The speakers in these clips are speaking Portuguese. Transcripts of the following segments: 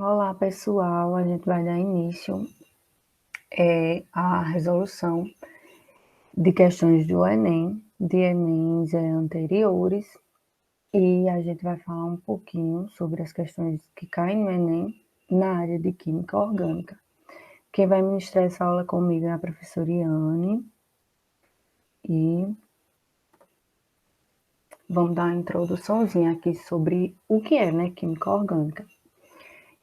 Olá, pessoal. A gente vai dar início à resolução de questões do Enem, de Enems anteriores, e a gente vai falar um pouquinho sobre as questões que caem no Enem na área de Química Orgânica. Quem vai ministrar essa aula comigo é a professora Iane, e vamos dar uma introduçãozinha aqui sobre o que é, Química Orgânica.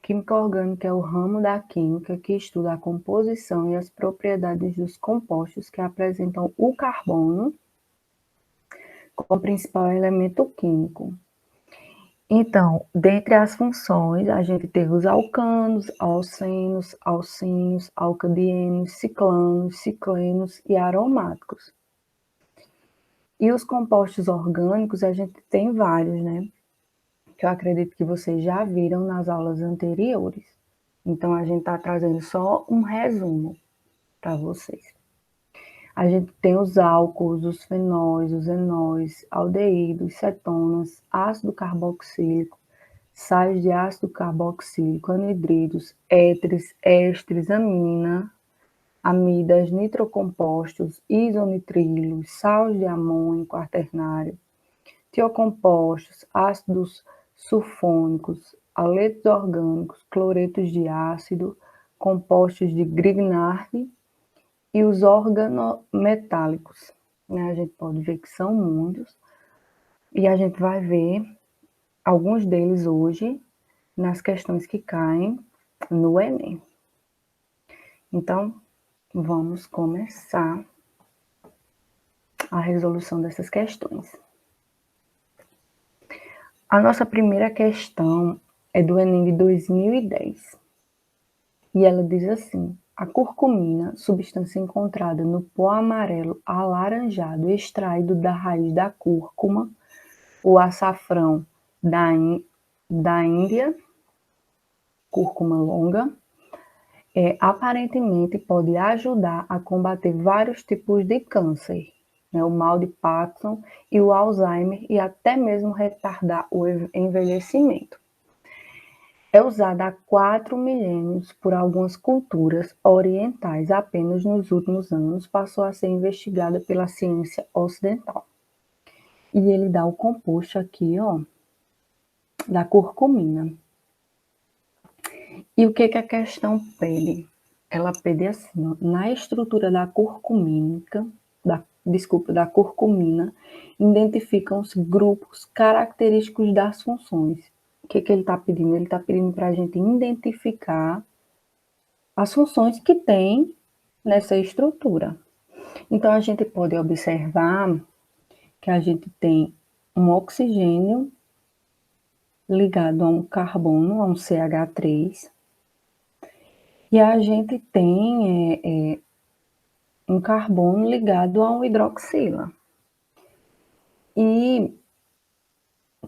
Química orgânica é o ramo da química que estuda a composição e as propriedades dos compostos que apresentam o carbono como principal elemento químico. Então, dentre as funções, a gente tem os alcanos, alcenos, alcínios, alcadienos, ciclanos, ciclenos e aromáticos. E os compostos orgânicos, a gente tem vários, que eu acredito que vocês já viram nas aulas anteriores. Então, a gente está trazendo só um resumo para vocês. A gente tem os álcools, os fenóis, os enóis, aldeídos, cetonas, ácido carboxílico, sais de ácido carboxílico, anidridos, éteres, ésteres, amidas, nitrocompostos, isonitrilos, sais de amônio quaternário, tiocompostos, ácidos sulfônicos, haletos orgânicos, cloretos de ácido, compostos de Grignard e os organometálicos. A gente pode ver que são muitos, e a gente vai ver alguns deles hoje nas questões que caem no Enem. Então, vamos começar a resolução dessas questões. A nossa primeira questão é do Enem de 2010. E ela diz assim: a curcumina, substância encontrada no pó amarelo alaranjado extraído da raiz da cúrcuma, o açafrão da Índia, cúrcuma longa, aparentemente pode ajudar a combater vários tipos de câncer, o mal de Parkinson e o Alzheimer, e até mesmo retardar o envelhecimento. É usada há 4 milênios por algumas culturas orientais, apenas nos últimos anos passou a ser investigada pela ciência ocidental. E ele dá o composto aqui, da curcumina. E o que a questão pede? Ela pede assim, na estrutura da da curcumina, identificam-se grupos característicos das funções. O que ele está pedindo? Ele está pedindo para a gente identificar as funções que tem nessa estrutura. Então, a gente pode observar que a gente tem um oxigênio ligado a um carbono, a um CH3, e a gente tem um carbono ligado a um hidroxila. E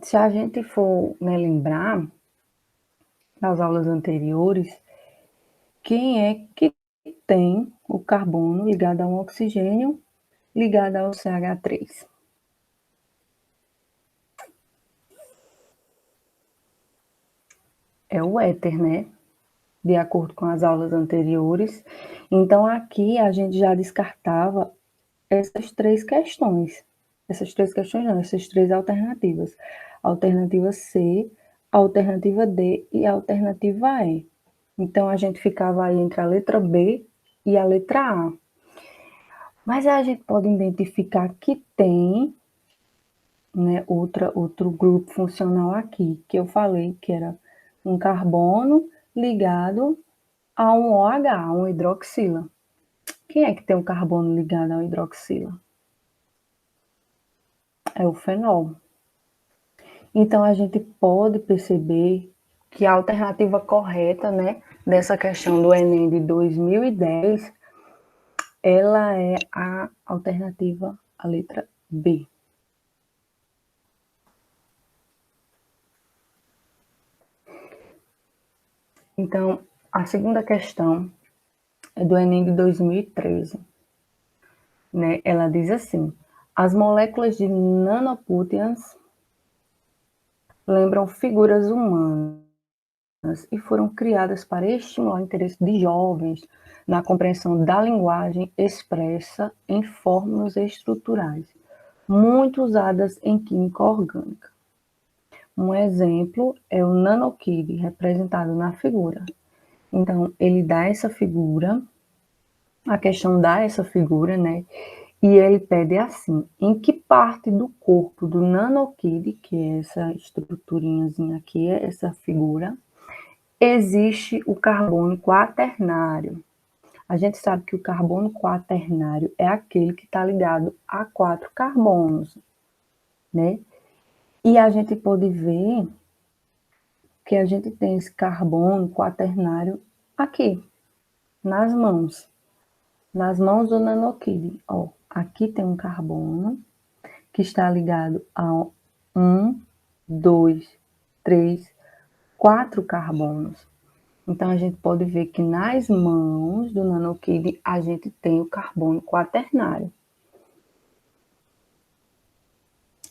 se a gente for lembrar das aulas anteriores, quem é que tem o carbono ligado a um oxigênio ligado ao CH3? É o éter, de acordo com as aulas anteriores. Então, aqui a gente já descartava essas três questões. Essas três questões não, essas três alternativas. A alternativa C, a alternativa D e a alternativa E. Então, a gente ficava aí entre a letra B e a letra A. Mas a gente pode identificar que tem outro grupo funcional aqui, que eu falei que era um carbono ligado a um OH, a um hidroxila. Quem é que tem o carbono ligado ao hidroxila? É o fenol. Então, a gente pode perceber que a alternativa correta, dessa questão do Enem de 2010, ela é a alternativa, a letra B. Então, a segunda questão é do Enem de 2013. Ela diz assim: as moléculas de nanopróteons lembram figuras humanas. e foram criadas para estimular o interesse de jovens na compreensão da linguagem expressa em fórmulas estruturais, muito usadas em química orgânica. Um exemplo é o nanokid, representado na figura. Então, ele dá essa figura, a questão dá essa figura, né? E ele pede assim, em que parte do corpo do nanokid, que é essa estruturinhazinha aqui, essa figura, existe o carbono quaternário? A gente sabe que o carbono quaternário é aquele que está ligado a 4 carbonos, né? E a gente pode ver que a gente tem esse carbono quaternário aqui, nas mãos do nanokid. Ó, aqui tem um carbono que está ligado a 1, 2, 3, 4 carbonos. Então, a gente pode ver que nas mãos do nanokid a gente tem o carbono quaternário.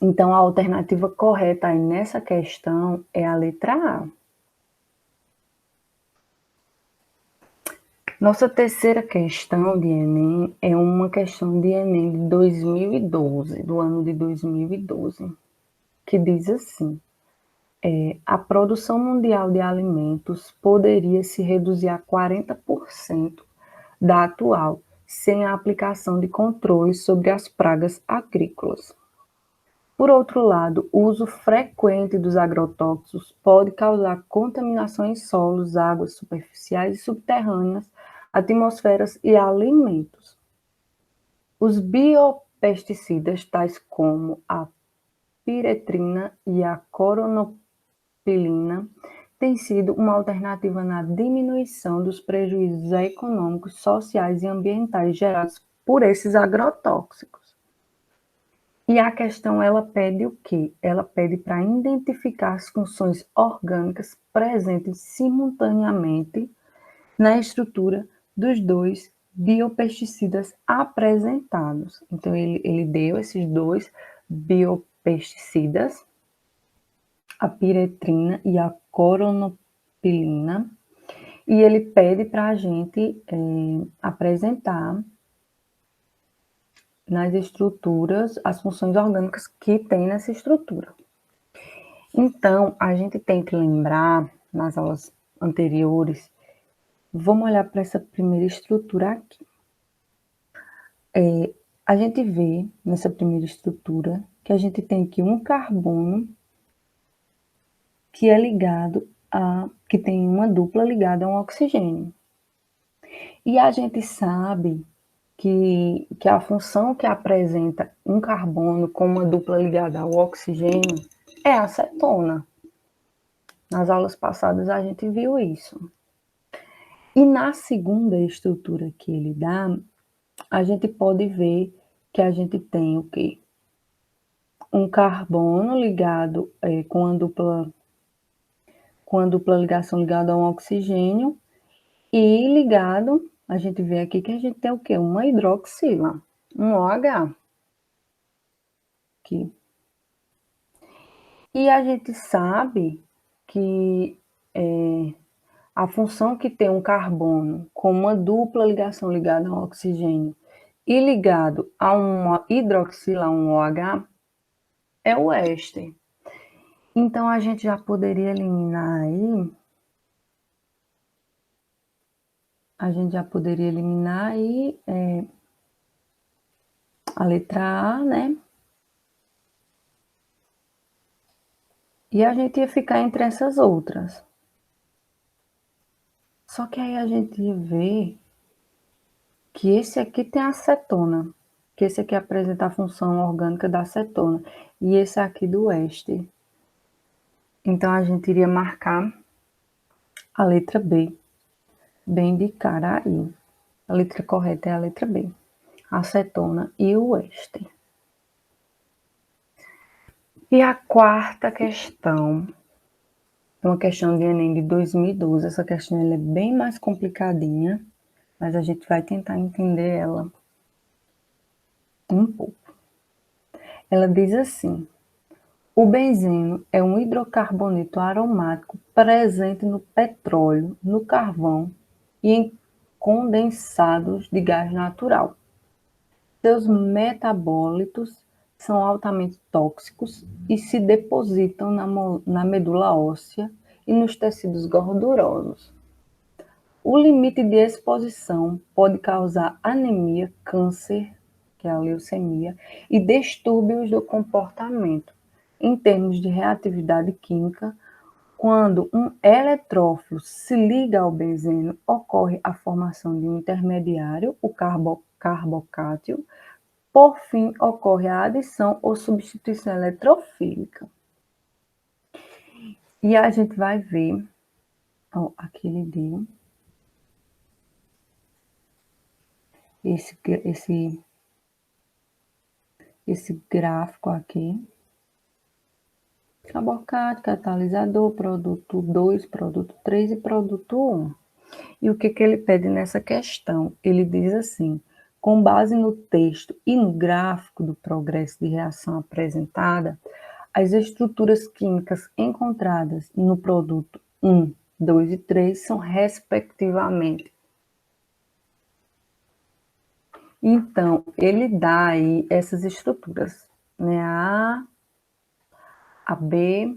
Então, a alternativa correta aí nessa questão é a letra A. Nossa terceira questão de Enem é uma questão de Enem de 2012, do ano de 2012, que diz assim: a produção mundial de alimentos poderia se reduzir a 40% da atual, sem a aplicação de controles sobre as pragas agrícolas. Por outro lado, o uso frequente dos agrotóxicos pode causar contaminação em solos, águas superficiais e subterrâneas, atmosferas e alimentos. Os biopesticidas, tais como a piretrina e a coronopilina, têm sido uma alternativa na diminuição dos prejuízos econômicos, sociais e ambientais gerados por esses agrotóxicos. E a questão, ela pede o quê? Ela pede para identificar as funções orgânicas presentes simultaneamente na estrutura dos dois biopesticidas apresentados. Então, ele deu esses dois biopesticidas, a piretrina e a coronopilina, e ele pede para a gente apresentar nas estruturas as funções orgânicas que tem nessa estrutura. Então, a gente tem que lembrar, nas aulas anteriores, vamos olhar para essa primeira estrutura aqui. A gente vê nessa primeira estrutura que a gente tem aqui um carbono que é ligado que tem uma dupla ligada a um oxigênio. E a gente sabe que a função que apresenta um carbono com uma dupla ligada ao oxigênio é a acetona. Nas aulas passadas a gente viu isso. E na segunda estrutura que ele dá, a gente pode ver que a gente tem o quê? Um carbono ligado com a dupla ligação ligada a um oxigênio e ligado, a gente vê aqui que a gente tem o quê? Uma hidroxila, um OH. Aqui. E a gente sabe que a função que tem um carbono com uma dupla ligação ligada a um oxigênio e ligado a uma hidroxila, um OH, é o éster. Então, a gente já poderia eliminar aí, a letra A, né? E a gente ia ficar entre essas outras. Só que aí a gente ia ver que esse aqui tem acetona, que esse aqui apresenta a função orgânica da acetona, e esse aqui do éster. Então, a gente iria marcar a letra B, bem de cara aí. A letra correta é a letra B, acetona e o éster. E a quarta questão, é uma questão de Enem de 2012. Essa questão ela é bem mais complicadinha, mas a gente vai tentar entender ela um pouco. Ela diz assim: o benzeno é um hidrocarboneto aromático presente no petróleo, no carvão e em condensados de gás natural. Seus metabólitos são altamente tóxicos e se depositam na medula óssea e nos tecidos gordurosos. O limite de exposição pode causar anemia, câncer, que é a leucemia, e distúrbios do comportamento. Em termos de reatividade química, quando um eletrófilo se liga ao benzeno, ocorre a formação de um intermediário, o carbocátio. Por fim, ocorre a adição ou substituição eletrofílica. E a gente vai ver, ó, aqui ele deu esse gráfico aqui. Carbocátio, catalisador, produto 2, produto 3 e produto 1. E o que ele pede nessa questão? Ele diz assim: com base no texto e no gráfico do progresso de reação apresentada, as estruturas químicas encontradas no produto 1, 2 e 3 são respectivamente. Então, ele dá aí essas estruturas, né? A B,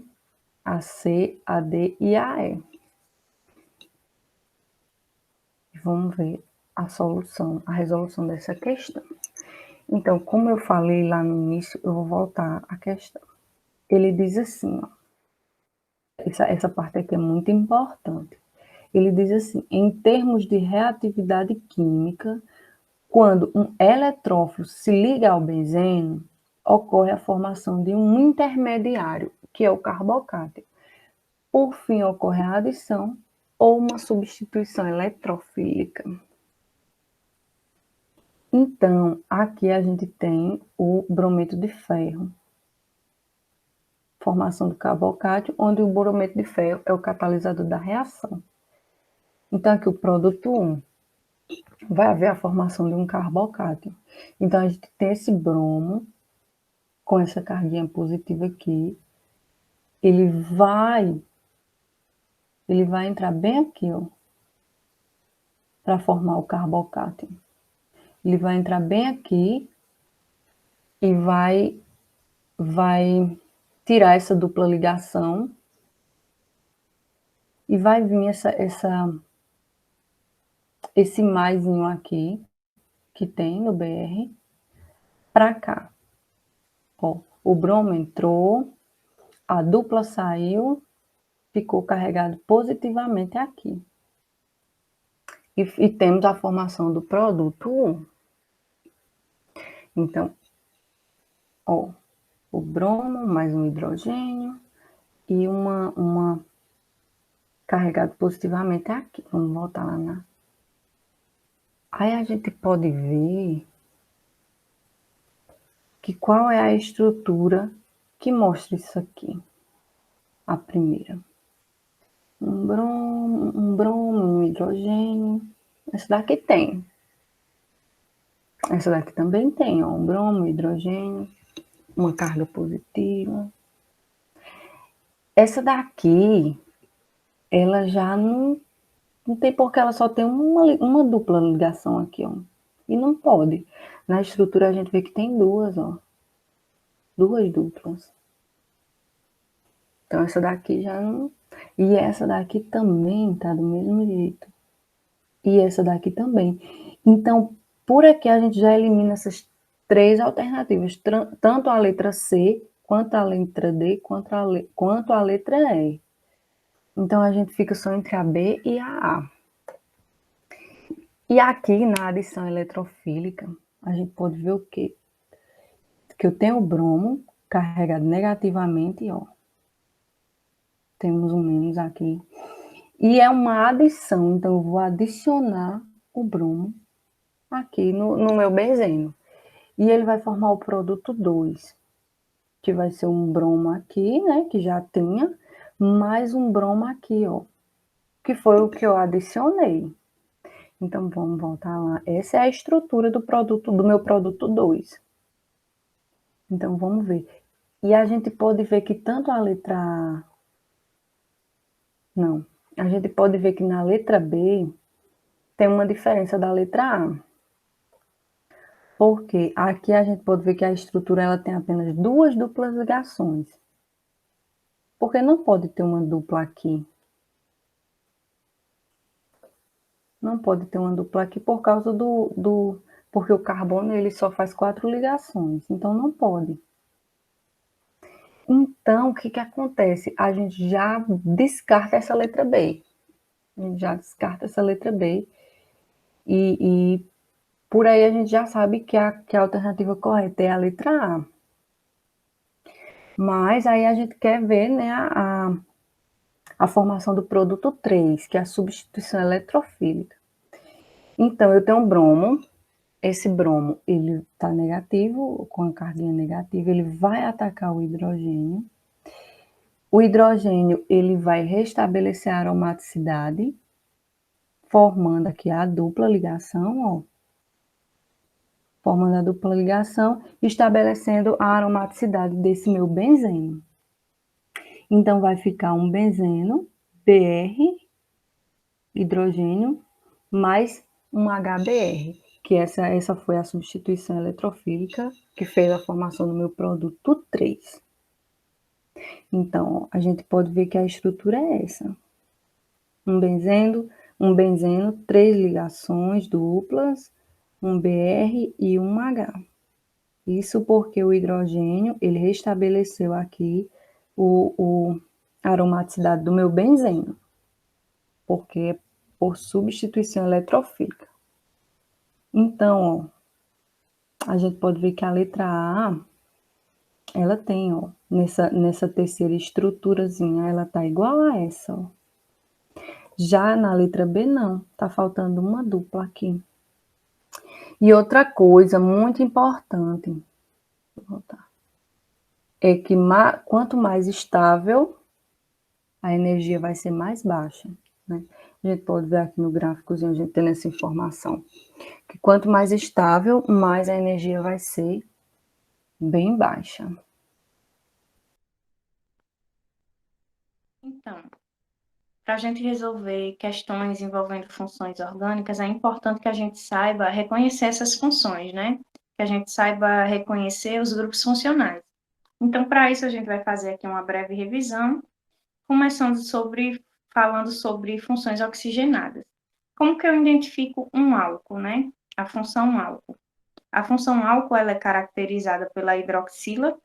a C, a D e a E. Vamos ver a solução, a resolução dessa questão. Então, como eu falei lá no início, eu vou voltar à questão. Ele diz assim, ó, essa parte aqui é muito importante. Ele diz assim: em termos de reatividade química, quando um eletrófilo se liga ao benzeno, ocorre a formação de um intermediário, que é o carbocátio. Por fim, ocorre a adição ou uma substituição eletrofílica. Então, aqui a gente tem o brometo de ferro, formação do carbocátio, onde o brometo de ferro é o catalisador da reação. Então, aqui o produto 1 vai haver a formação de um carbocátio. Então, a gente tem esse bromo com essa carguinha positiva aqui. Ele vai entrar bem aqui, ó, para formar o carbocátio. Ele vai entrar bem aqui e vai tirar essa dupla ligação e vai vir esse maisinho aqui que tem no BR para cá. Ó, o bromo entrou, a dupla saiu, ficou carregado positivamente aqui. E temos a formação do produto 1. Então, ó, o bromo mais um hidrogênio e uma carregado positivamente aqui. Vamos voltar lá na... Aí a gente pode ver que qual é a estrutura que mostra isso aqui. A primeira. Um bromo, um hidrogênio. Essa daqui tem. Essa daqui também tem, ó, um bromo, um hidrogênio, uma carga positiva. Essa daqui, ela já não tem porque ela só tem uma dupla ligação aqui, ó. E não pode. Na estrutura a gente vê que tem duas, ó. Duas duplas. Então essa daqui já não... E essa daqui também tá do mesmo jeito. E essa daqui também. Então, por aqui a gente já elimina essas três alternativas. Tanto a letra C, quanto a letra D, quanto a letra E. Então, a gente fica só entre a B e a A. E aqui, na adição eletrofílica, a gente pode ver o quê? Que eu tenho o bromo carregado negativamente, ó. Temos um menos aqui. E é uma adição, então eu vou adicionar o bromo aqui no meu benzeno. E ele vai formar o produto 2, que vai ser um bromo aqui, né, que já tinha, mais um bromo aqui, ó, que foi o que eu adicionei. Então, vamos voltar lá. Essa é a estrutura do meu produto 2. Então, vamos ver. E a gente pode ver que tanto a letra Não. A gente pode ver que na letra B tem uma diferença da letra A. Porque aqui a gente pode ver que a estrutura ela tem apenas duas duplas ligações. Porque não pode ter uma dupla aqui. Não pode ter uma dupla aqui por causa porque o carbono ele só faz 4 ligações. Então não pode. Então, o que que acontece? A gente já descarta essa letra B. A gente já descarta essa letra B. E por aí a gente já sabe que a alternativa correta é a letra A. Mas aí a gente quer ver, né, a formação do produto 3, que é a substituição eletrofílica. Então, eu tenho um bromo. Esse bromo, ele está negativo, com a carguinha negativa, ele vai atacar o hidrogênio. O hidrogênio, ele vai restabelecer a aromaticidade, formando aqui a dupla ligação, ó. Formando a dupla ligação, estabelecendo a aromaticidade desse meu benzeno. Então, vai ficar um benzeno, Br, hidrogênio, mais um HBr, que essa foi a substituição eletrofílica que fez a formação do meu produto 3. Então, a gente pode ver que a estrutura é essa. Um benzeno, 3 ligações duplas, um Br e um H. Isso porque o hidrogênio, ele restabeleceu aqui a aromaticidade do meu benzeno, porque é por substituição eletrofílica. Então, ó, a gente pode ver que a letra A, ela tem, ó, nessa terceira estruturazinha, ela tá igual a essa, ó. Já na letra B, não, tá faltando uma dupla aqui. E outra coisa muito importante, vou voltar, é que quanto mais estável, a energia vai ser mais baixa, né? A gente pode ver aqui no gráficozinho, a gente tendo essa informação, que quanto mais estável, mais a energia vai ser bem baixa. Então, para a gente resolver questões envolvendo funções orgânicas, é importante que a gente saiba reconhecer essas funções, né? Que a gente saiba reconhecer os grupos funcionais. Então, para isso, a gente vai fazer aqui uma breve revisão, começando falando sobre funções oxigenadas. Como que eu identifico um álcool, né? A função álcool. A função álcool ela é caracterizada pela hidroxila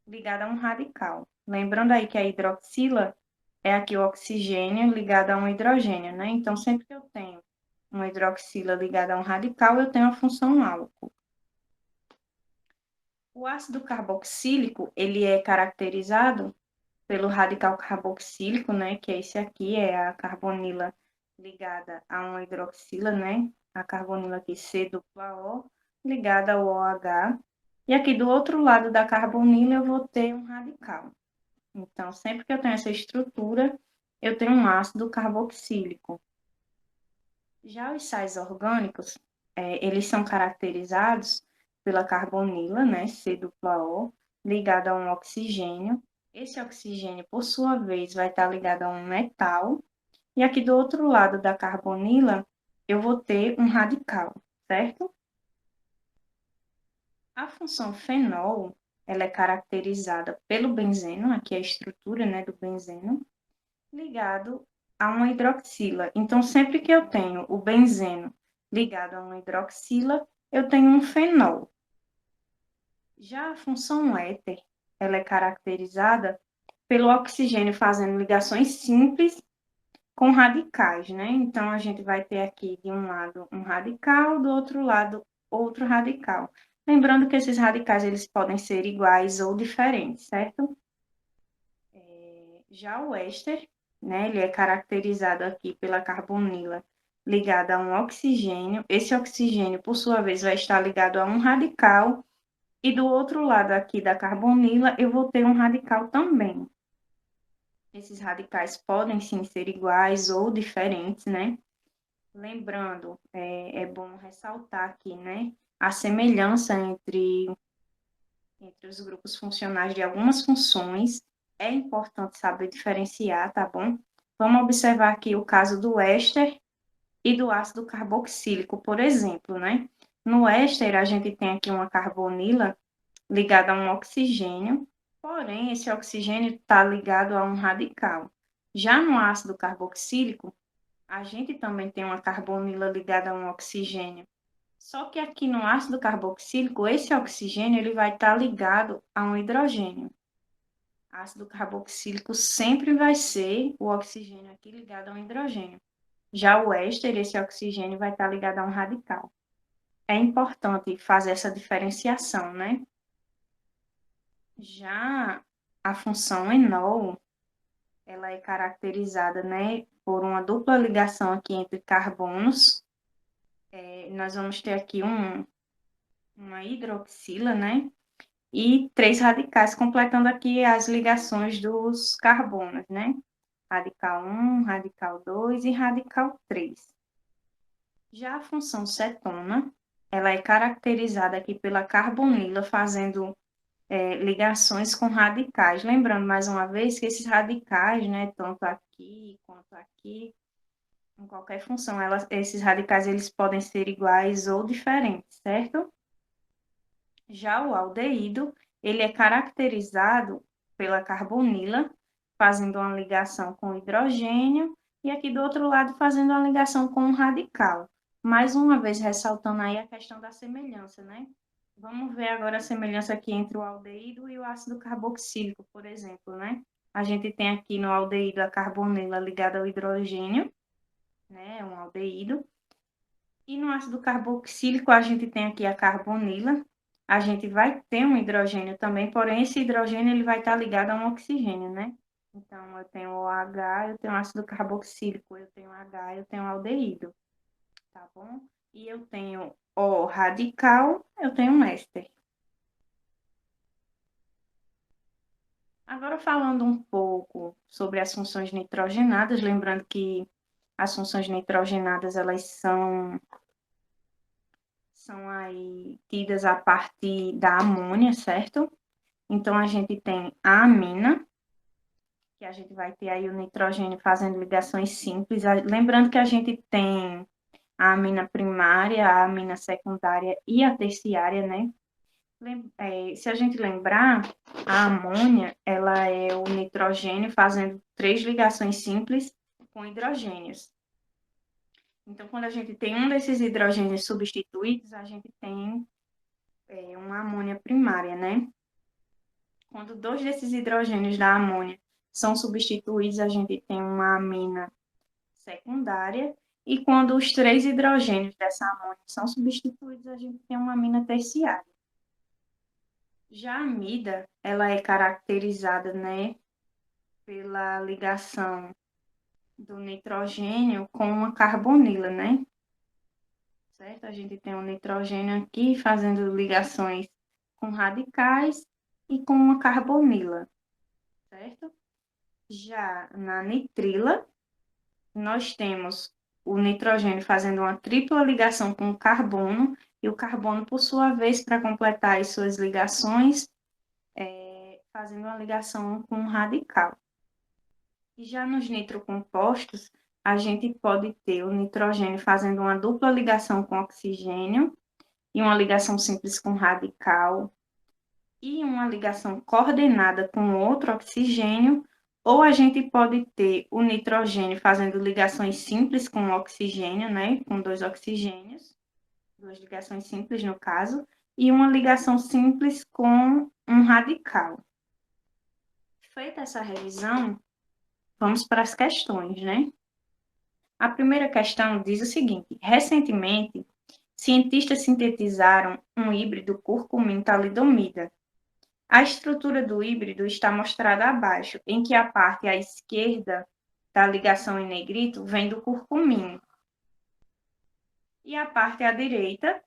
ligada a um radical. Lembrando aí que a hidroxila é aqui o oxigênio ligado a um hidrogênio, né? Então, sempre que eu tenho uma hidroxila ligada a um radical, eu tenho a função álcool. O ácido carboxílico, ele é caracterizado pelo radical carboxílico, né? Que é esse aqui, é a carbonila ligada a uma hidroxila, né? A carbonila aqui C-O, ligada ao OH. E aqui do outro lado da carbonila eu vou ter um radical. Então, sempre que eu tenho essa estrutura, eu tenho um ácido carboxílico. Já os sais orgânicos, eles são caracterizados pela carbonila, né, C-O, ligada a um oxigênio. Esse oxigênio, por sua vez, vai estar ligado a um metal. E aqui do outro lado da carbonila, eu vou ter um radical, certo? A função fenol, ela é caracterizada pelo benzeno, aqui é a estrutura, né, do benzeno, ligado a uma hidroxila. Então, sempre que eu tenho o benzeno ligado a uma hidroxila, eu tenho um fenol. Já a função éter, ela é caracterizada pelo oxigênio fazendo ligações simples com radicais, né? Então, a gente vai ter aqui de um lado um radical, do outro lado outro radical. Lembrando que esses radicais eles podem ser iguais ou diferentes, certo? Já o éster, né, ele é caracterizado aqui pela carbonila ligada a um oxigênio. Esse oxigênio, por sua vez, vai estar ligado a um radical. E do outro lado aqui da carbonila, eu vou ter um radical também. Esses radicais podem sim ser iguais ou diferentes, né? Lembrando, é bom ressaltar aqui, né, a semelhança entre os grupos funcionais de algumas funções. É importante saber diferenciar, tá bom? Vamos observar aqui o caso do éster e do ácido carboxílico, por exemplo, né? No éster, a gente tem aqui uma carbonila ligada a um oxigênio, porém, esse oxigênio está ligado a um radical. Já no ácido carboxílico, a gente também tem uma carbonila ligada a um oxigênio. Só que aqui no ácido carboxílico, esse oxigênio ele vai estar ligado a um hidrogênio. Ácido carboxílico sempre vai ser o oxigênio aqui ligado a um hidrogênio. Já o éster, esse oxigênio vai estar ligado a um radical. É importante fazer essa diferenciação, né? Já a função enol, ela é caracterizada, né, por uma dupla ligação aqui entre carbonos. Nós vamos ter aqui uma hidroxila, né? E 3 radicais, completando aqui as ligações dos carbonos, né? Radical 1, radical 2 e radical 3. Já a função cetona, ela é caracterizada aqui pela carbonila fazendo ligações com radicais. Lembrando, mais uma vez, que esses radicais, né, tanto aqui quanto aqui, em qualquer função, esses radicais eles podem ser iguais ou diferentes, certo? Já o aldeído, ele é caracterizado pela carbonila, fazendo uma ligação com o hidrogênio, e aqui do outro lado fazendo uma ligação com um radical. Mais uma vez, ressaltando aí a questão da semelhança, né? Vamos ver agora a semelhança aqui entre o aldeído e o ácido carboxílico, por exemplo, né? A gente tem aqui no aldeído a carbonila ligada ao hidrogênio, né? Um aldeído. E no ácido carboxílico, a gente tem aqui a carbonila. A gente vai ter um hidrogênio também, porém esse hidrogênio ele vai estar ligado a um oxigênio, né? Então, eu tenho OH, eu tenho ácido carboxílico, eu tenho H, eu tenho aldeído, tá bom? E eu tenho O radical, eu tenho um éster. Agora, falando um pouco sobre as funções nitrogenadas, lembrando que as funções nitrogenadas, elas são aí tidas a partir da amônia, certo? Então, a gente tem a amina, que a gente vai ter aí o nitrogênio fazendo ligações simples. Lembrando que a gente tem a amina primária, a amina secundária e a terciária, né? Se a gente lembrar, a amônia, ela é o nitrogênio fazendo 3 ligações simples com hidrogênios. Então, quando a gente tem um desses hidrogênios substituídos, a gente tem uma amônia primária, né? Quando 2 desses hidrogênios da amônia são substituídos, a gente tem uma amina secundária. E quando os 3 hidrogênios dessa amônia são substituídos, a gente tem uma amina terciária. Já a amida, ela é caracterizada, né, pela ligação do nitrogênio com uma carbonila, né? Certo? A gente tem um nitrogênio aqui fazendo ligações com radicais e com uma carbonila, certo? Já na nitrila, nós temos o nitrogênio fazendo uma tripla ligação com o carbono, e o carbono, por sua vez, para completar as suas ligações, fazendo uma ligação com um radical. E já nos nitrocompostos, a gente pode ter o nitrogênio fazendo uma dupla ligação com oxigênio, e uma ligação simples com radical, e uma ligação coordenada com outro oxigênio, ou a gente pode ter o nitrogênio fazendo ligações simples com oxigênio, né, com 2 oxigênios, 2 ligações simples no caso, e uma ligação simples com um radical. Feita essa revisão, vamos para as questões, né? A primeira questão diz o seguinte: recentemente, cientistas sintetizaram um híbrido curcumin-talidomida. A estrutura do híbrido está mostrada abaixo, em que a parte à esquerda da ligação em negrito vem do curcumino e a parte à direita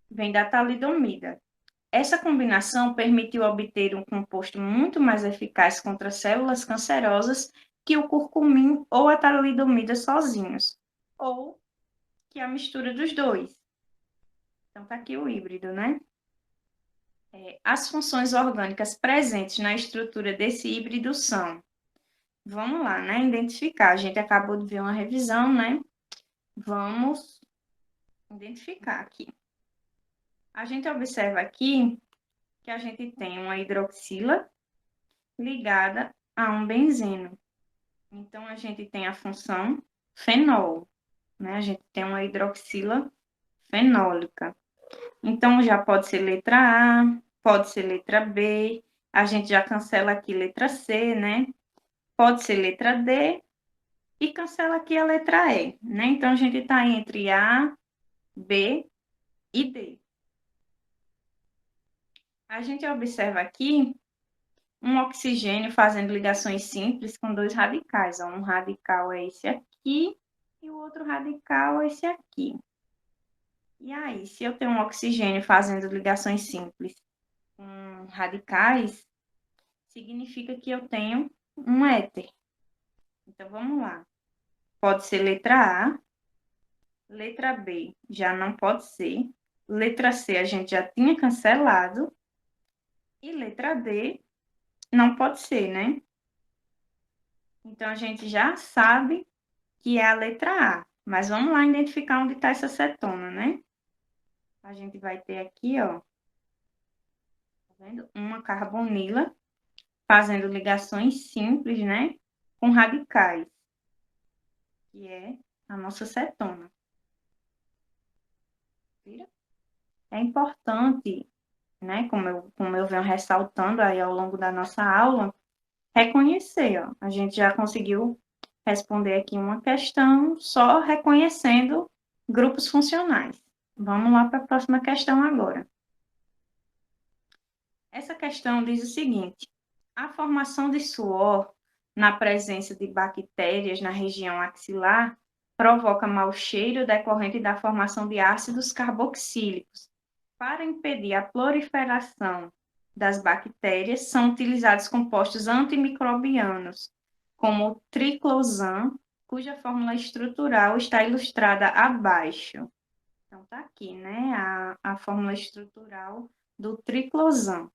vem da talidomida. Essa combinação permitiu obter um composto muito mais eficaz contra células cancerosas que o curcumino ou a talidomida sozinhos, ou que a mistura dos dois. Então, tá aqui o híbrido, né? As funções orgânicas presentes na estrutura desse híbrido são Vamos lá, né? Identificar. A gente acabou de ver uma revisão, né? Vamos identificar aqui. A gente observa aqui que a gente tem uma hidroxila ligada a um benzeno. Então, a gente tem a função fenol, né? A gente tem uma hidroxila fenólica. Então, já pode ser letra A, pode ser letra B, a gente já cancela aqui letra C, né? Pode ser letra D e cancela aqui a letra E, né? Então, a gente está entre A, B e D. A gente observa aqui um oxigênio fazendo ligações simples com dois radicais. Ó. Um radical é esse aqui e o outro radical é esse aqui. E aí, se eu tenho um oxigênio fazendo ligações simples com radicais, significa que eu tenho um éter. Então, vamos lá. Pode ser letra A, letra B já não pode ser, letra C a gente já tinha cancelado, e letra D não pode ser, né? Então, a gente já sabe que é a letra A. Mas vamos lá identificar onde está essa cetona, né? A gente vai ter aqui, ó, tá vendo? Uma carbonila fazendo ligações simples, né? Com radicais, que é a nossa cetona. Vira? É importante, né? Como eu venho ressaltando aí ao longo da nossa aula, reconhecer, ó. A gente já conseguiu responder aqui uma questão só reconhecendo grupos funcionais. Vamos lá para a próxima questão agora. Essa questão diz o seguinte: a formação de suor na presença de bactérias na região axilar provoca mau cheiro decorrente da formação de ácidos carboxílicos. Para impedir a proliferação das bactérias, são utilizados compostos antimicrobianos, como o triclosan, cuja fórmula estrutural está ilustrada abaixo. Então, tá aqui, né, a fórmula estrutural do triclosan.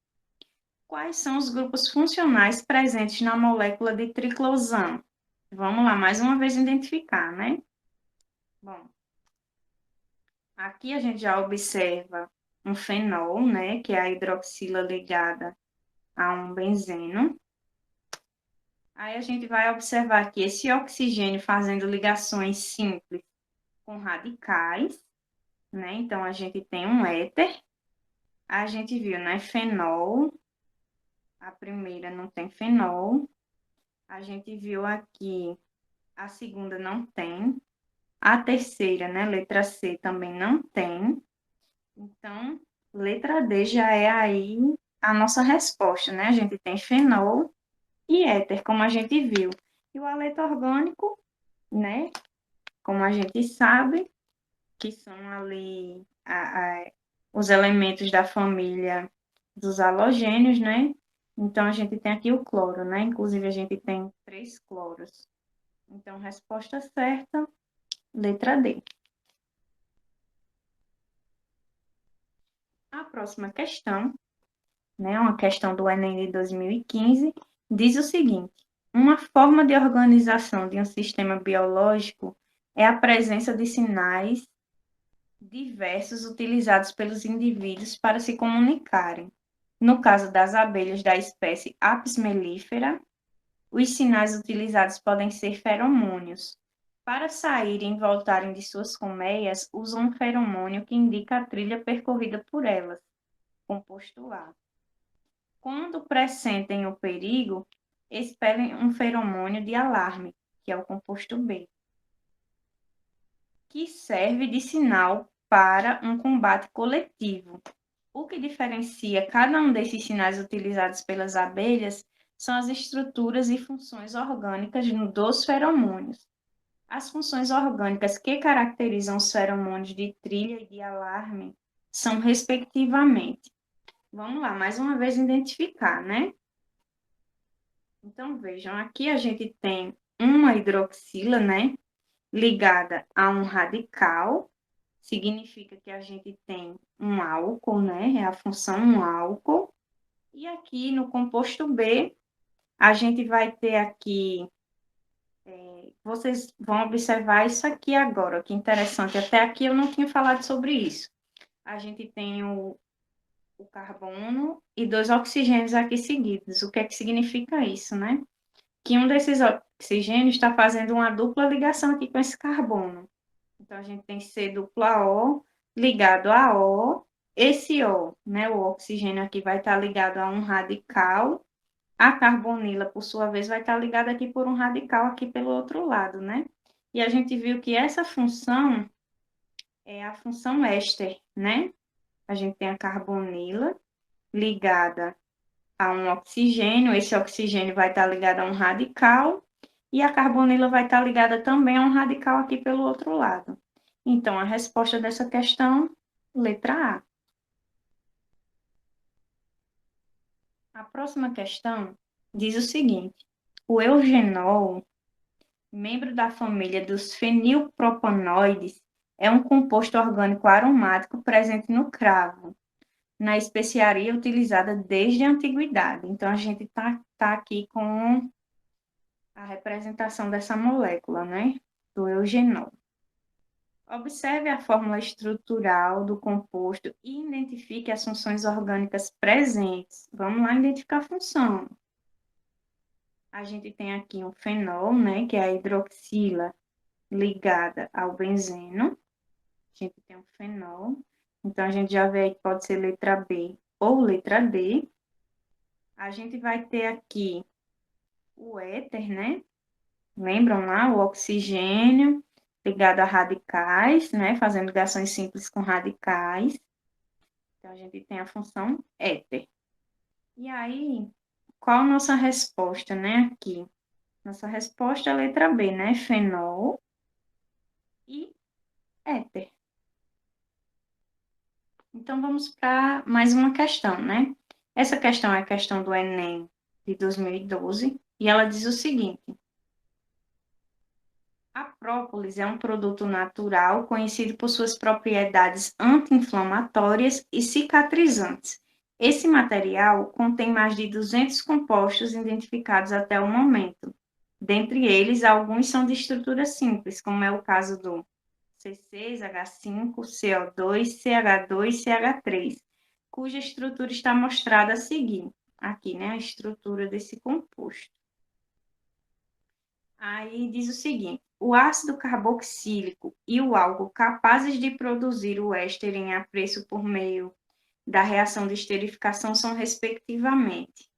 Quais são os grupos funcionais presentes na molécula de triclosan? Vamos lá, mais uma vez identificar, né? Bom, aqui a gente já observa um fenol, né, que é a hidroxila ligada a um benzeno. Aí a gente vai observar aqui esse oxigênio fazendo ligações simples com radicais, né? Então, a gente tem um éter. A gente viu, né, fenol. A primeira não tem fenol. A gente viu aqui, a segunda não tem. A terceira, né, letra C, também não tem. Então, letra D já é aí a nossa resposta, né? A gente tem fenol e éter, como a gente viu. E o haleto orgânico, né? Como a gente sabe, que são ali os elementos da família dos halogênios, né? Então, a gente tem aqui o cloro, né? Inclusive, a gente tem 3 cloros. Então, resposta certa, letra D. A próxima questão, né? Uma questão do Enem de 2015, diz o seguinte: uma forma de organização de um sistema biológico é a presença de sinais diversos utilizados pelos indivíduos para se comunicarem. No caso das abelhas da espécie Apis mellifera, os sinais utilizados podem ser feromônios. Para saírem e voltarem de suas colmeias, usam um feromônio que indica a trilha percorrida por elas, composto A. Quando pressentem o perigo, expelem um feromônio de alarme, que é o composto B, que serve de sinal para um combate coletivo. O que diferencia cada um desses sinais utilizados pelas abelhas são as estruturas e funções orgânicas dos feromônios. As funções orgânicas que caracterizam os feromônios de trilha e de alarme são, respectivamente, vamos lá, mais uma vez identificar, né? Então, vejam, aqui a gente tem uma hidroxila, né? Ligada a um radical, significa que a gente tem um álcool, né? É a função um álcool. E aqui no composto B, a gente vai ter aqui Vocês vão observar isso aqui agora, que interessante. Até aqui eu não tinha falado sobre isso. A gente tem o carbono e 2 oxigênios aqui seguidos. O que é que significa isso, né? Que um desses oxigênios está fazendo uma dupla ligação aqui com esse carbono. Então, a gente tem C dupla O ligado a O. Esse O, né, o oxigênio aqui vai estar ligado a um radical. A carbonila, por sua vez, vai estar ligada aqui por um radical aqui pelo outro lado, né? E a gente viu que essa função é a função éster, né? A gente tem a carbonila ligada a um oxigênio, esse oxigênio vai estar ligado a um radical, e a carbonila vai estar ligada também a um radical aqui pelo outro lado. Então, a resposta dessa questão, letra A. A próxima questão diz o seguinte: o eugenol, membro da família dos fenilpropanoides, é um composto orgânico aromático presente no cravo, na especiaria utilizada desde a antiguidade. Então, a gente tá aqui com a representação dessa molécula, né? Do eugenol. Observe a fórmula estrutural do composto e identifique as funções orgânicas presentes. Vamos lá identificar a função. A gente tem aqui um fenol, né? Que é a hidroxila ligada ao benzeno. A gente tem um fenol. Então, a gente já vê aí que pode ser letra B ou letra D. A gente vai ter aqui o éter, né? Lembram lá? O oxigênio ligado a radicais, né? Fazendo ligações simples com radicais. Então, a gente tem a função éter. E aí, qual a nossa resposta, né? Aqui. Nossa resposta é a letra B, né? Fenol e éter. Então, vamos para mais uma questão, né? Essa questão é a questão do Enem de 2012 e ela diz o seguinte: a própolis é um produto natural conhecido por suas propriedades anti-inflamatórias e cicatrizantes. Esse material contém mais de 200 compostos identificados até o momento. Dentre eles, alguns são de estrutura simples, como é o caso do C6, H5, CO2, CH2, CH3, cuja estrutura está mostrada a seguir. Aqui, né, a estrutura desse composto. Aí diz o seguinte: o ácido carboxílico e o álcool capazes de produzir o éster em apreço por meio da reação de esterificação são respectivamente.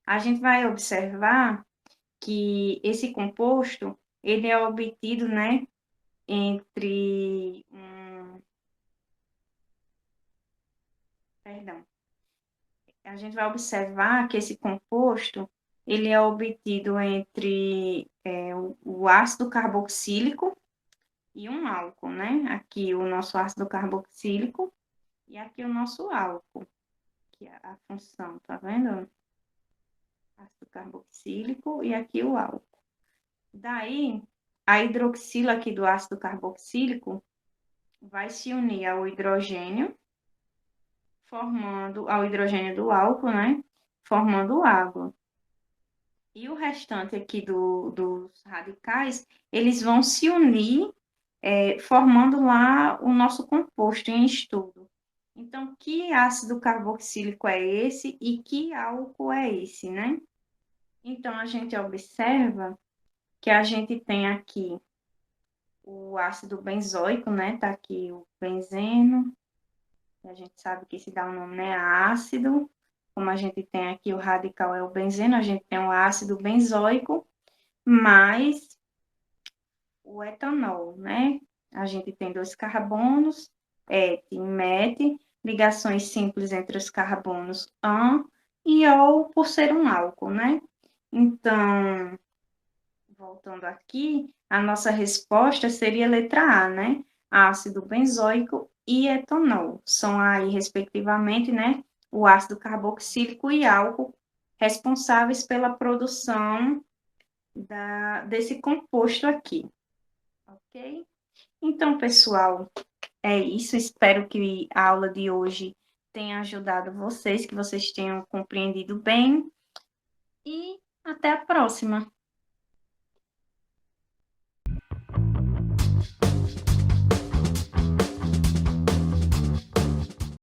A gente vai observar que esse composto ele é obtido, né, perdão. A gente vai observar que esse composto ele é obtido entre o ácido carboxílico e um álcool, né? Aqui o nosso ácido carboxílico e aqui o nosso álcool, que é a função, tá vendo? Ácido carboxílico e aqui o álcool. Daí, a hidroxila aqui do ácido carboxílico vai se unir ao hidrogênio, formando ao hidrogênio do álcool, né? Formando água. E o restante aqui dos radicais, eles vão se unir, formando lá o nosso composto em estudo. Então, que ácido carboxílico é esse e que álcool é esse, né? Então, a gente observa que a gente tem aqui o ácido benzoico, né? Tá aqui o benzeno, a gente sabe que se dá o nome, né? Ácido. Como a gente tem aqui o radical é o benzeno, a gente tem o ácido benzoico, mais o etanol, né? A gente tem 2 carbonos, et e met, ligações simples entre os carbonos an e ol por ser um álcool, né? Então, voltando aqui, a nossa resposta seria a letra A, né? Ácido benzoico e etanol. São aí, respectivamente, né? O ácido carboxílico e álcool responsáveis pela produção desse composto aqui, ok? Então, pessoal, é isso. Espero que a aula de hoje tenha ajudado vocês, que vocês tenham compreendido bem. E até a próxima.